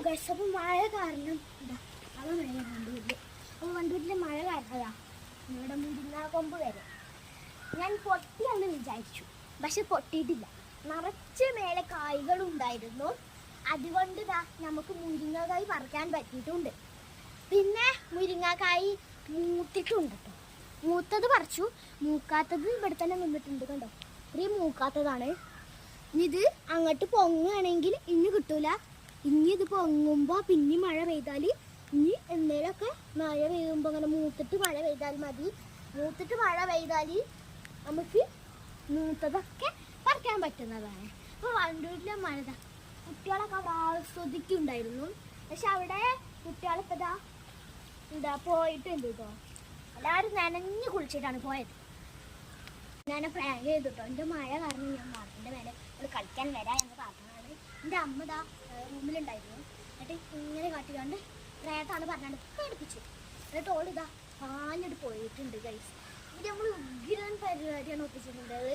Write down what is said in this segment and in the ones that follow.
Guys, അപ്പോൾ മഴ കാരണം എന്താ അത് മഴ വണ്ടൂരിൽ. അപ്പോൾ വണ്ടൂരിലെ മഴ കാരണതാ ഇവിടെ മുരിങ്ങാക്കൊമ്പ് വരെ ഞാൻ പൊട്ടിയാണെന്ന് വിചാരിച്ചു, പക്ഷെ പൊട്ടിയിട്ടില്ല. നിറച്ച് മേലെ കായ്കളുണ്ടായിരുന്നു. അതുകൊണ്ട് നമുക്ക് മുരിങ്ങക്കായ് പറിക്കാൻ പറ്റിയിട്ടുണ്ട്. പിന്നെ മുരിങ്ങക്കായ് മൂത്തിട്ടുണ്ട് കേട്ടോ. മൂത്തത് പറിച്ചു, മൂക്കാത്തത് ഇവിടെ തന്നെ നിന്നിട്ടുണ്ട്. കണ്ടോ, ഇത്രയും മൂക്കാത്തതാണ്. ഇനി ഇത് അങ്ങോട്ട് പൊങ്ങുകയാണെങ്കിൽ ഇനി കിട്ടൂല. ഇനി ഇത് പൊങ്ങുമ്പോൾ പിന്നെ മഴ പെയ്താൽ ഇനി എന്തേലൊക്കെ മഴ പെയ്യുമ്പോൾ അങ്ങനെ മൂത്തിട്ട് മഴ പെയ്താൽ മതി. മൂത്തിട്ട് മഴ പെയ്താൽ നമുക്ക് മൂത്തതൊക്കെ പറിക്കാൻ പറ്റുന്നതാണ്. അപ്പോൾ വണ്ടൂരിലെ മഴ കുട്ടികളൊക്കെ അവിടെ ആസ്വദിക്കുന്നുണ്ടായിരുന്നു. പക്ഷെ അവിടെ കുട്ടികളിപ്പോൾ എന്താ പോയിട്ടുണ്ട് കേട്ടോ. എല്ലാവരും നനഞ്ഞ് കുളിച്ചിട്ടാണ് പോയത്. ഞാൻ പ്ലാൻ ചെയ്തു കേട്ടോ. എൻ്റെ മഴ കാരണം ഞാൻ മരത്തിൻ്റെ മേലെ ഒരു കളിക്കാൻ വരാം എന്ന് പറഞ്ഞതാണ്. എൻ്റെ അമ്മ റൂമിലുണ്ടായിരുന്നു. എന്നിട്ട് ഇങ്ങനെ കാട്ടിക്കാണ്ട് പ്രേതാണ് പറഞ്ഞാണ്ട് പേടിപ്പിച്ചു. എന്നിട്ട് ഓളിതാ പാഞ്ഞിട്ട് പോയിട്ടുണ്ട് ഗൈസ്. ഇത് നമ്മൾ ഉഗ്രൻ പരിപാടിയാണ് ഒപ്പിച്ചിട്ടുണ്ടത്.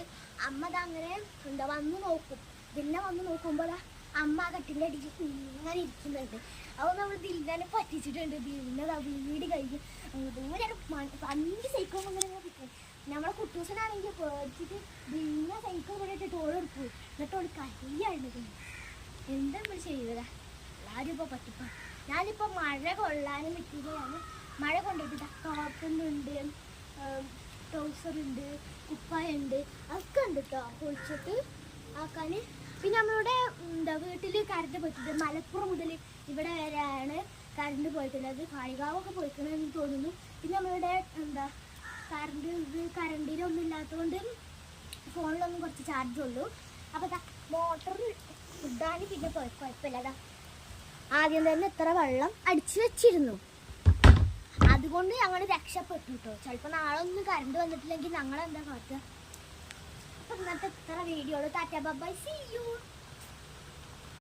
അമ്മ അങ്ങനെ എന്താ വന്ന് നോക്കും. പിന്നെ വന്ന് നോക്കുമ്പോൾ അമ്മ ആ കട്ടിൻ്റെ അടിച്ച് ഇങ്ങനെ ഇരിക്കുന്നുണ്ട്. അപ്പോൾ നമ്മൾ ദിൽനെ പറ്റിച്ചിട്ടുണ്ട്. ദിലിനെ വീട് കഴിഞ്ഞ് ദൂരെ 5 സൈക്കിളും അങ്ങനെ കിട്ടും. നമ്മളെ കുട്ടൂസനാണെങ്കിൽ പേടിച്ചിട്ട് ദിലിനെ സൈക്കിൾ ഇവിടെ ഇട്ടിട്ട് ഓളെടുക്കും. എന്നിട്ട് ഓൾ കയ്യായിരുന്നു. എന്താ നമ്മൾ ചെയ്തതാ? എല്ലാവരും ഇപ്പോൾ പറ്റിപ്പോ. ഞാനിപ്പോൾ മഴ കൊള്ളാനും പറ്റുകയാണ്. മഴ കൊണ്ടിട്ട് ടോപ്പുണ്ട്, ട്രൗസറുണ്ട്, കുപ്പായുണ്ട്, അതൊക്കെ ഉണ്ട് കേട്ടോ കുളിച്ചിട്ട് ആക്കാൻ. പിന്നെ നമ്മളുടെ എന്താ വീട്ടിൽ കറണ്ട് പോയിട്ടുണ്ട്. മലപ്പുറം മുതൽ ഇവിടെ വരെയാണ് കറണ്ട് പോയിട്ടുള്ളത്. കാളികാവൊക്കെ പോയിക്കണമെന്ന് തോന്നുന്നു. പിന്നെ നമ്മളുടെ എന്താ കറണ്ടിലൊന്നും ഇല്ലാത്തതുകൊണ്ട് ഫോണിലൊന്നും കുറച്ച് ചാർജ് ഉള്ളൂ. അപ്പോൾ മോട്ടർ ഇടാൻ പിന്നെ കുഴപ്പമില്ല. ആദ്യം തന്നെ ഇത്ര വെള്ളം അടിച്ചു വെച്ചിരുന്നു. അതുകൊണ്ട് ഞങ്ങൾ രക്ഷപ്പെട്ടു കേട്ടോ. ചിലപ്പോൾ നാളെ ഒന്നും കറണ്ട് വന്നിട്ടില്ലെങ്കിൽ ഞങ്ങളെന്താ കാട്ടുക. അപ്പം ഇന്നത്തെ ഇത്ര video tata bye, see U.